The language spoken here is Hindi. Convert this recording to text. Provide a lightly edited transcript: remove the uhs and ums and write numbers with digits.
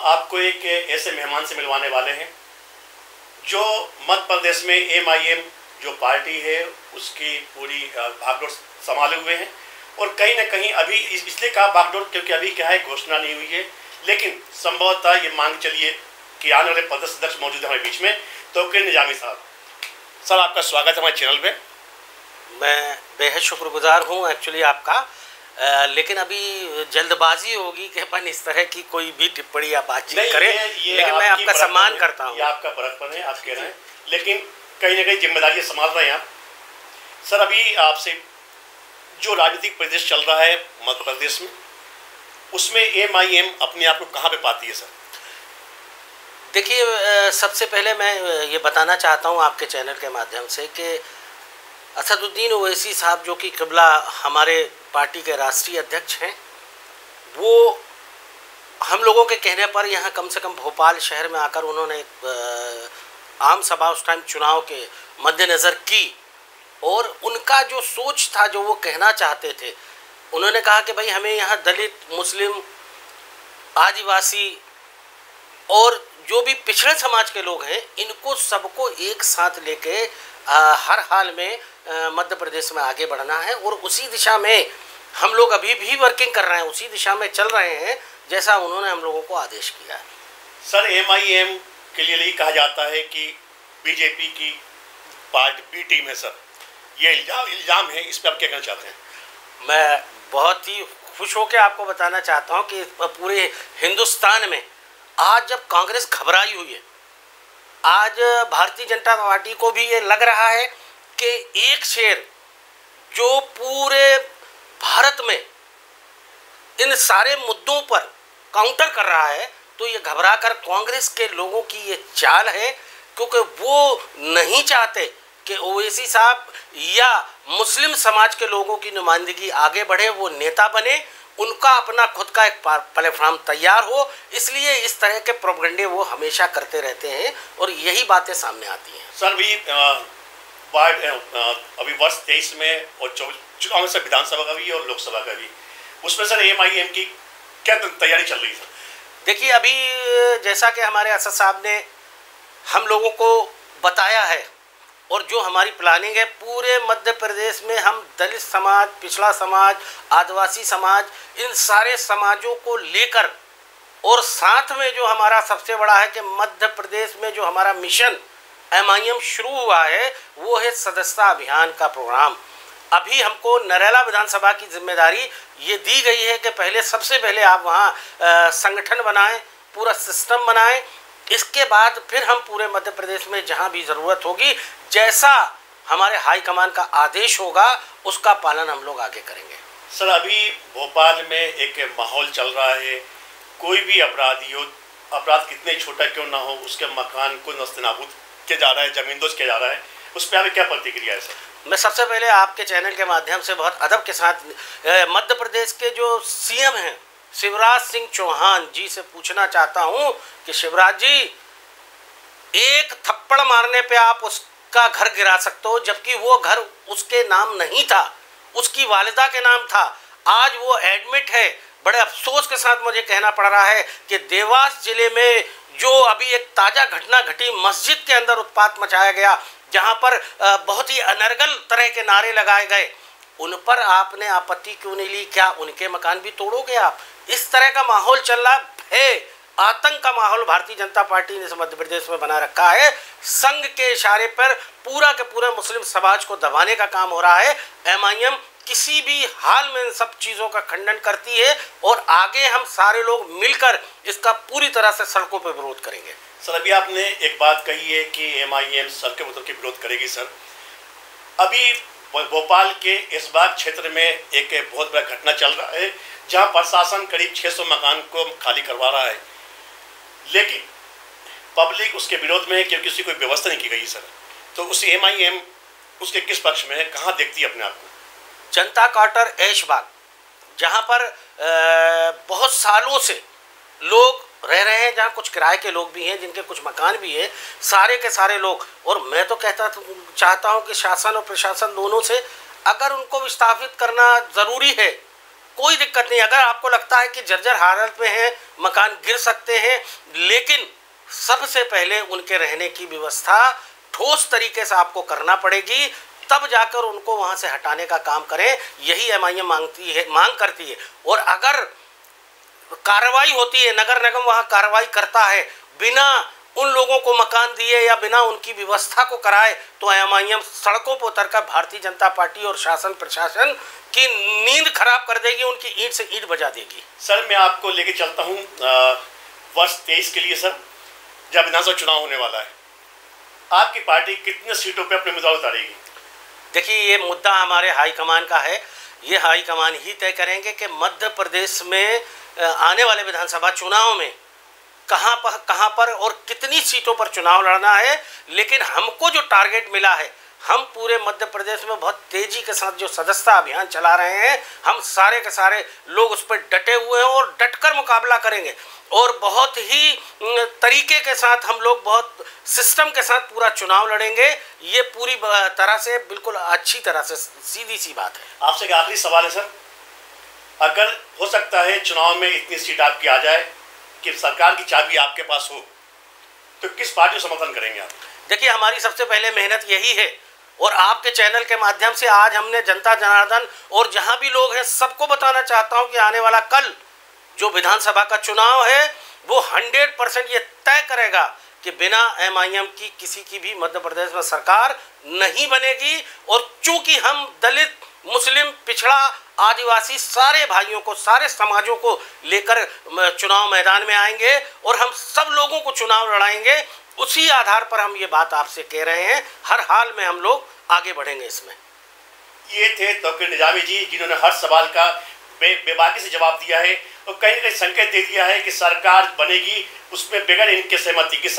आपको एक ऐसे मेहमान से मिलवाने वाले हैं जो मध्य प्रदेश में MIM जो पार्टी है उसकी पूरी भागदौड़ संभाले हुए हैं। और कहीं ना कहीं अभी इसलिए कहा भागदौड़ क्योंकि अभी क्या है, घोषणा नहीं हुई है, लेकिन संभवतः ये मांग चलिए कि आने वाले प्रदेश अध्यक्ष मौजूद है हमारे बीच में। तौकीर निजामी साहब, सर आपका स्वागत है हमारे चैनल पे। मैं बेहद शुक्रगुजार हूँ एक्चुअली आपका, लेकिन अभी जल्दबाजी होगी कि अपन इस तरह की कोई भी टिप्पणी या बातचीत करें, लेकिन मैं आपका सम्मान करता हूँ। ये आपका बड़कपन है, आप कह रहे हैं, लेकिन कहीं ना कहीं जिम्मेदारी संभाल रहे हैं आप। सर अभी आपसे जो राजनीतिक परिदृश्य चल रहा है मध्य प्रदेश में, उसमें MIM अपने आप को कहाँ पे पाती है सर? देखिए, सबसे पहले मैं ये बताना चाहता हूँ आपके चैनल के माध्यम से कि असदुद्दीन ओवैसी साहब जो कि क़िबला हमारे पार्टी के राष्ट्रीय अध्यक्ष हैं, वो हम लोगों के कहने पर यहाँ कम से कम भोपाल शहर में आकर उन्होंने एक आम सभा उस टाइम चुनाव के मद्देनज़र की, और उनका जो सोच था, जो वो कहना चाहते थे, उन्होंने कहा कि भाई हमें यहाँ दलित, मुस्लिम, आदिवासी और जो भी पिछड़े समाज के लोग हैं, इनको सबको एक साथ लेके हर हाल में मध्य प्रदेश में आगे बढ़ना है, और उसी दिशा में हम लोग अभी भी वर्किंग कर रहे हैं, उसी दिशा में चल रहे हैं जैसा उन्होंने हम लोगों को आदेश किया है। सर MIM के लिए यही कहा जाता है कि बीजेपी की पार्टी बी टीम है सर, ये इल्ज़ाम है, इस पर आप क्या कहना चाहते हैं? मैं बहुत ही खुश होकर आपको बताना चाहता हूँ कि पूरे हिंदुस्तान में आज जब कांग्रेस घबराई हुई है, आज भारतीय जनता पार्टी को भी ये लग रहा है कि एक शेर जो पूरे भारत में इन सारे मुद्दों पर काउंटर कर रहा है, तो ये घबराकर कांग्रेस के लोगों की ये चाल है, क्योंकि वो नहीं चाहते कि ओवैसी साहब या मुस्लिम समाज के लोगों की नुमाइंदगी आगे बढ़े, वो नेता बने, उनका अपना खुद का एक प्लेटफॉर्म तैयार हो। इसलिए इस तरह के प्रोपेगेंडे वो हमेशा करते रहते हैं और यही बातें सामने आती हैं। सर अभी वर्ष 23 में और चुनाव में विधानसभा का भी और लोकसभा का भी, उसमें सर MIM की क्या तैयारी चल रही है? देखिए, अभी जैसा कि हमारे असद साहब ने हम लोगों को बताया है, और जो हमारी प्लानिंग है, पूरे मध्य प्रदेश में हम दलित समाज, पिछड़ा समाज, आदिवासी समाज, इन सारे समाजों को लेकर, और साथ में जो हमारा सबसे बड़ा है कि मध्य प्रदेश में जो हमारा मिशन MIM शुरू हुआ है, वो है सदस्यता अभियान का प्रोग्राम। अभी हमको नरेला विधानसभा की जिम्मेदारी ये दी गई है कि पहले सबसे पहले आप वहाँ संगठन बनाएं, पूरा सिस्टम बनाएं, इसके बाद फिर हम पूरे मध्य प्रदेश में जहाँ भी ज़रूरत होगी, जैसा हमारे हाई कमान का आदेश होगा, उसका पालन हम लोग आगे करेंगे। सर अभी भोपाल में एक माहौल चल रहा है, कोई भी अपराधी हो, अपराध कितने छोटा क्यों ना हो, उसके मकान को नस्तानाबूद किया जा रहा है, जमींदोज किया जा रहा है, उस पर आपकी क्या प्रतिक्रिया है सर? मैं सबसे पहले आपके चैनल के माध्यम से बहुत अदब के साथ मध्य प्रदेश के जो CM हैं शिवराज सिंह चौहान जी से पूछना चाहता हूं कि शिवराज जी, एक थप्पड़ मारने पे आप उसका घर गिरा सकते हो, जबकि वो घर उसके नाम नहीं था, उसकी वालिदा के नाम था। आज वो एडमिट है। बड़े अफसोस के साथ मुझे कहना पड़ रहा है कि देवास जिले में जो अभी एक ताज़ा घटना घटी, मस्जिद के अंदर उत्पात मचाया गया, जहां पर बहुत ही अनर्गल तरह के नारे लगाए गए, उन पर आपने आपत्ति क्यों नहीं ली? क्या उनके मकान भी तोड़ोगे आप? इस तरह का माहौल चल रहा है, आतंक का माहौल भारतीय जनता पार्टी ने मध्य प्रदेश में बना रखा है। संघ के इशारे पर पूरा के पूरा मुस्लिम समाज को दबाने का काम हो रहा है। MIM किसी भी हाल में इन सब चीज़ों का खंडन करती है, और आगे हम सारे लोग मिलकर इसका पूरी तरह से सड़कों पर विरोध करेंगे। सर अभी आपने एक बात कही है कि MIM सड़कों पर उतर के विरोध करेगी। सर अभी भोपाल के इस्बाग क्षेत्र में एक बहुत बड़ा घटना चल रहा है, जहां प्रशासन करीब 600 मकान को खाली करवा रहा है, लेकिन पब्लिक उसके विरोध में है क्योंकि उसकी कोई व्यवस्था नहीं की गई। सर तो उस MIM उसके किस पक्ष में है, कहाँ देखती है अपने आप को? जनता क्वार्टर ऐशबाग, जहाँ पर बहुत सालों से लोग रह रहे हैं, जहाँ कुछ किराए के लोग भी हैं, जिनके कुछ मकान भी हैं, सारे के सारे लोग। और मैं तो चाहता हूँ कि शासन और प्रशासन दोनों से, अगर उनको विस्थापित करना ज़रूरी है, कोई दिक्कत नहीं। अगर आपको लगता है कि जर्जर हालत में है, मकान गिर सकते हैं, लेकिन सबसे पहले उनके रहने की व्यवस्था ठोस तरीके से आपको करना पड़ेगी, तब जाकर उनको वहां से हटाने का काम करें। यही एमआईएम मांग करती है। और अगर कार्रवाई होती है, नगर निगम वहां कार्रवाई करता है बिना उन लोगों को मकान दिए या बिना उनकी व्यवस्था को कराए, तो एमआईएम सड़कों पर उतरकर भारतीय जनता पार्टी और शासन प्रशासन की नींद खराब कर देगी, उनकी ईंट से ईंट बजा देगी। सर मैं आपको लेके चलता हूँ वर्ष 23 के लिए। सर जब विधानसभा चुनाव होने वाला है, आपकी पार्टी कितने सीटों पर अपने उम्मीदवार उतारेगी? देखिए, ये मुद्दा हमारे हाईकमान का है। ये हाईकमान ही तय करेंगे कि मध्य प्रदेश में आने वाले विधानसभा चुनाव में कहाँ पर और कितनी सीटों पर चुनाव लड़ना है। लेकिन हमको जो टारगेट मिला है, हम पूरे मध्य प्रदेश में बहुत तेजी के साथ जो सदस्यता अभियान चला रहे हैं, हम सारे के सारे लोग उस पर डटे हुए हैं और डटकर मुकाबला करेंगे। और बहुत ही तरीके के साथ हम लोग बहुत सिस्टम के साथ पूरा चुनाव लड़ेंगे। ये पूरी तरह से बिल्कुल अच्छी तरह से सीधी सी बात है। आपसे एक आखिरी सवाल है सर, अगर हो सकता है चुनाव में इतनी सीट आपकी आ जाए कि सरकार की चाबी आपके पास हो, तो किस पार्टी को समर्थन करेंगे आप? देखिए, हमारी सबसे पहले मेहनत यही है, और आपके चैनल के माध्यम से आज हमने जनता जनार्दन और जहां भी लोग हैं सबको बताना चाहता हूं कि आने वाला कल जो विधानसभा का चुनाव है वो 100% ये तय करेगा कि बिना एमआईएम की किसी की भी मध्य प्रदेश में सरकार नहीं बनेगी। और चूंकि हम दलित, मुस्लिम, पिछड़ा, आदिवासी सारे भाइयों को, सारे समाजों को लेकर चुनाव मैदान में आएंगे और हम सब लोगों को चुनाव लड़ाएंगे, उसी आधार पर हम ये बात आपसे कह रहे हैं। हर हाल में हम लोग आगे बढ़ेंगे इसमें। ये थे तौकीर निजामी जी, जिन्होंने हर सवाल का बेबाकी से जवाब दिया है और कहीं ना कहीं संकेत दे दिया है कि सरकार बनेगी उसमें बगैर इनके सहमति की।